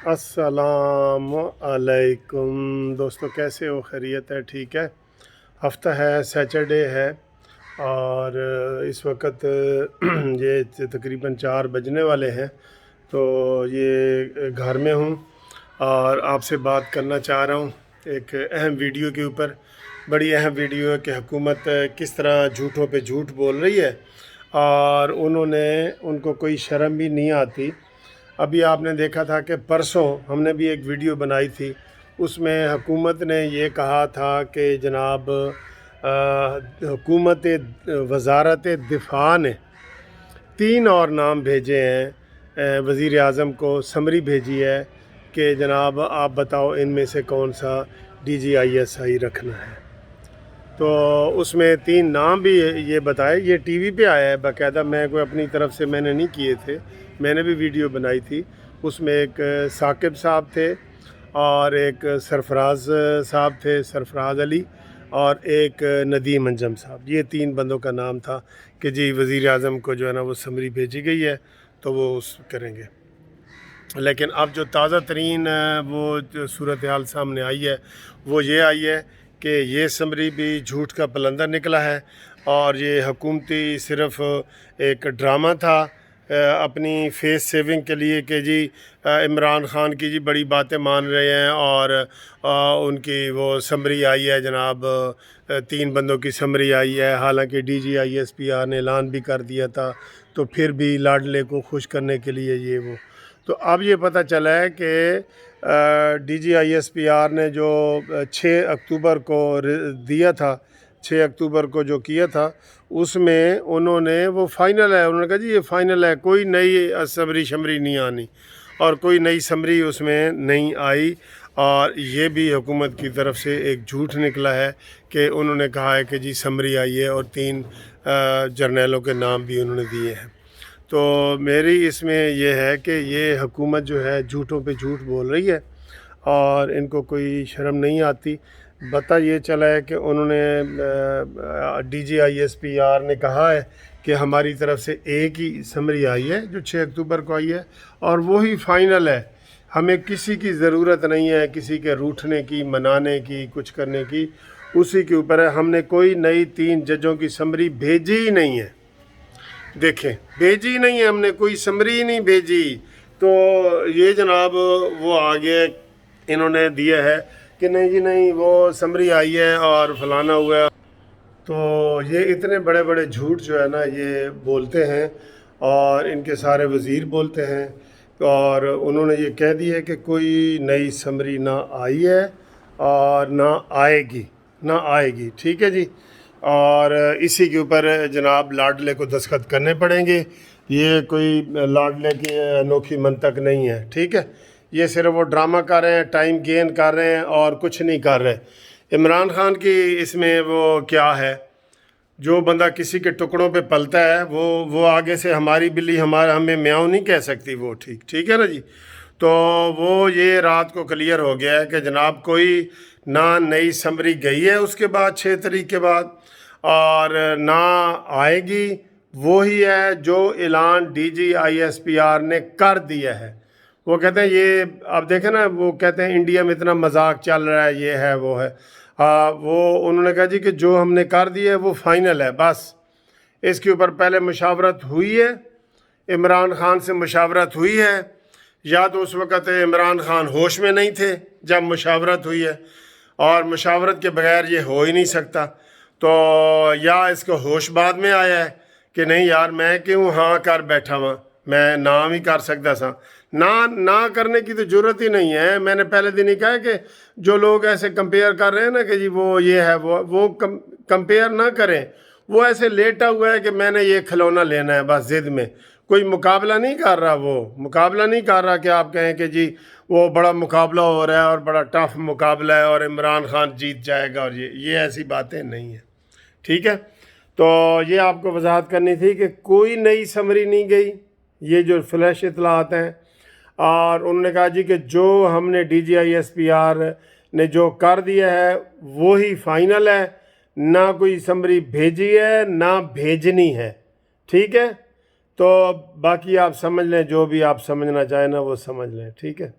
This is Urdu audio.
السلام علیکم دوستو، کیسے ہو؟ خیریت ہے؟ ٹھیک ہے؟ ہفتہ ہے، سیچرڈے ہے، اور اس وقت یہ تقریباً 4 بجنے والے ہیں۔ تو یہ گھر میں ہوں اور آپ سے بات کرنا چاہ رہا ہوں ایک اہم ویڈیو کے اوپر۔ بڑی اہم ویڈیو ہے کہ حکومت کس طرح جھوٹوں پہ جھوٹ بول رہی ہے، اور ان کو کوئی شرم بھی نہیں آتی۔ ابھی آپ نے دیکھا تھا کہ پرسوں ہم نے بھی ایک ویڈیو بنائی تھی، اس میں حکومت نے یہ کہا تھا کہ جناب حکومت وزارت دفاع نے 3 اور نام بھیجے ہیں، وزیر اعظم کو سمری بھیجی ہے کہ جناب آپ بتاؤ ان میں سے کون سا DGISI رکھنا ہے۔ تو اس میں 3 نام بھی یہ بتائے، یہ ٹی وی پہ آیا ہے باقاعدہ، میں کوئی اپنی طرف سے میں نے نہیں کیے تھے، میں نے بھی ویڈیو بنائی تھی۔ اس میں ایک ثاقب صاحب تھے اور ایک سرفراز صاحب تھے، سرفراز علی، اور ایک ندیم انجم صاحب۔ یہ 3 بندوں کا نام تھا کہ جی وزیر اعظم کو جو ہے نا وہ سمری بھیجی گئی ہے تو وہ اس کریں گے۔ لیکن اب جو تازہ ترین وہ جو صورتحال سامنے آئی ہے وہ یہ آئی ہے کہ یہ سمری بھی جھوٹ کا پلندر نکلا ہے، اور یہ حکومتی صرف ایک ڈرامہ تھا اپنی فیس سیونگ کے لیے کہ جی عمران خان کی جی بڑی باتیں مان رہے ہیں، اور ان کی وہ سمری آئی ہے جناب، 3 بندوں کی سمری آئی ہے، حالانکہ DGISPR نے اعلان بھی کر دیا تھا، تو پھر بھی لاڈلے کو خوش کرنے کے لیے یہ وہ۔ تو اب یہ پتہ چلا ہے کہ DGISPR نے جو 6 اکتوبر کو دیا تھا، 6 اکتوبر کو جو کیا تھا، اس میں انہوں نے وہ فائنل ہے، انہوں نے کہا جی یہ فائنل ہے، کوئی نئی سمری شمری نہیں آنی، اور کوئی نئی سمری اس میں نہیں آئی۔ اور یہ بھی حکومت کی طرف سے ایک جھوٹ نکلا ہے کہ انہوں نے کہا ہے کہ جی سمری آئی ہے، اور 3 جرنیلوں کے نام بھی انہوں نے دیے ہیں۔ تو میری اس میں یہ ہے کہ یہ حکومت جو ہے جھوٹوں پہ جھوٹ بول رہی ہے، اور ان کو کوئی شرم نہیں آتی۔ پتہ یہ چلا ہے کہ انہوں نے DGISPR نے کہا ہے کہ ہماری طرف سے ایک ہی سمری آئی ہے جو 6 اکتوبر کو آئی ہے، اور وہی فائنل ہے، ہمیں کسی کی ضرورت نہیں ہے کسی کے روٹھنے کی، منانے کی، کچھ کرنے کی، اسی کے اوپر ہے۔ ہم نے کوئی نئی 3 ججوں کی سمری بھیجی ہی نہیں ہے، دیکھیں بھیجی نہیں ہے، ہم نے کوئی سمری نہیں بھیجی۔ تو یہ جناب وہ آگے انہوں نے دیا ہے کہ نہیں جی نہیں وہ سمری آئی ہے اور فلانا ہوا ہے۔ تو یہ اتنے بڑے بڑے جھوٹ جو ہے نا یہ بولتے ہیں، اور ان کے سارے وزیر بولتے ہیں، اور انہوں نے یہ کہہ دیا ہے کہ کوئی نئی سمری نہ آئی ہے اور نہ آئے گی، ٹھیک ہے جی۔ اور اسی کے اوپر جناب لاڈلے کو دستخط کرنے پڑیں گے۔ یہ کوئی لاڈلے کی انوکھی منطق نہیں ہے، ٹھیک ہے۔ یہ صرف وہ ڈرامہ کر رہے ہیں، ٹائم گین کر رہے ہیں، اور کچھ نہیں کر رہے۔ عمران خان کی اس میں وہ کیا ہے، جو بندہ کسی کے ٹکڑوں پہ پلتا ہے وہ آگے سے ہماری بلی ہمیں میاؤں نہیں کہہ سکتی، وہ ٹھیک ہے نا جی۔ تو وہ یہ رات کو کلیئر ہو گیا ہے کہ جناب کوئی نہ نئی سمری گئی ہے اس کے بعد 6 تاریخ کے بعد، اور نہ آئے گی، وہی ہے جو اعلان DGISPR نے کر دیا ہے۔ وہ کہتے ہیں یہ آپ دیکھیں نا، وہ کہتے ہیں انڈیا میں اتنا مذاق چل رہا ہے، یہ ہے وہ ہے، وہ انہوں نے کہا جی کہ جو ہم نے کر دیا ہے وہ فائنل ہے، بس اس کے اوپر پہلے مشاورت ہوئی ہے، عمران خان سے مشاورت ہوئی ہے، یا تو اس وقت عمران خان ہوش میں نہیں تھے جب مشاورت ہوئی ہے، اور مشاورت کے بغیر یہ ہو ہی نہیں سکتا، تو یا اس کو ہوش بعد میں آیا ہے کہ نہیں یار میں کیوں ہاں کر بیٹھا ہوں، میں نام ہی کر سکتا سا۔ نہ کرنے کی تو ضرورت ہی نہیں ہے۔ میں نے پہلے دن ہی کہا کہ جو لوگ ایسے کمپیئر کر رہے ہیں نا کہ جی وہ یہ ہے وہ کمپیئر نہ کریں، وہ ایسے لیٹا ہوا ہے کہ میں نے یہ کھلونا لینا ہے بس ضد میں، کوئی مقابلہ نہیں کر رہا، وہ مقابلہ نہیں کر رہا کہ آپ کہیں کہ جی وہ بڑا مقابلہ ہو رہا ہے اور بڑا ٹف مقابلہ ہے اور عمران خان جیت جائے گا، اور یہ ایسی باتیں نہیں ہیں، ٹھیک ہے۔ تو یہ آپ کو وضاحت کرنی تھی کہ کوئی نئی سمری نہیں گئی، یہ جو فلیش اطلاعات ہیں، اور انہوں نے کہا جی کہ جو ہم نے DGISPR نے جو کر دیا ہے وہی فائنل ہے، نہ کوئی سمری بھیجی ہے نہ بھیجنی ہے، ٹھیک ہے۔ تو باقی آپ سمجھ لیں، جو بھی آپ سمجھنا چاہیں نا وہ سمجھ لیں، ٹھیک ہے۔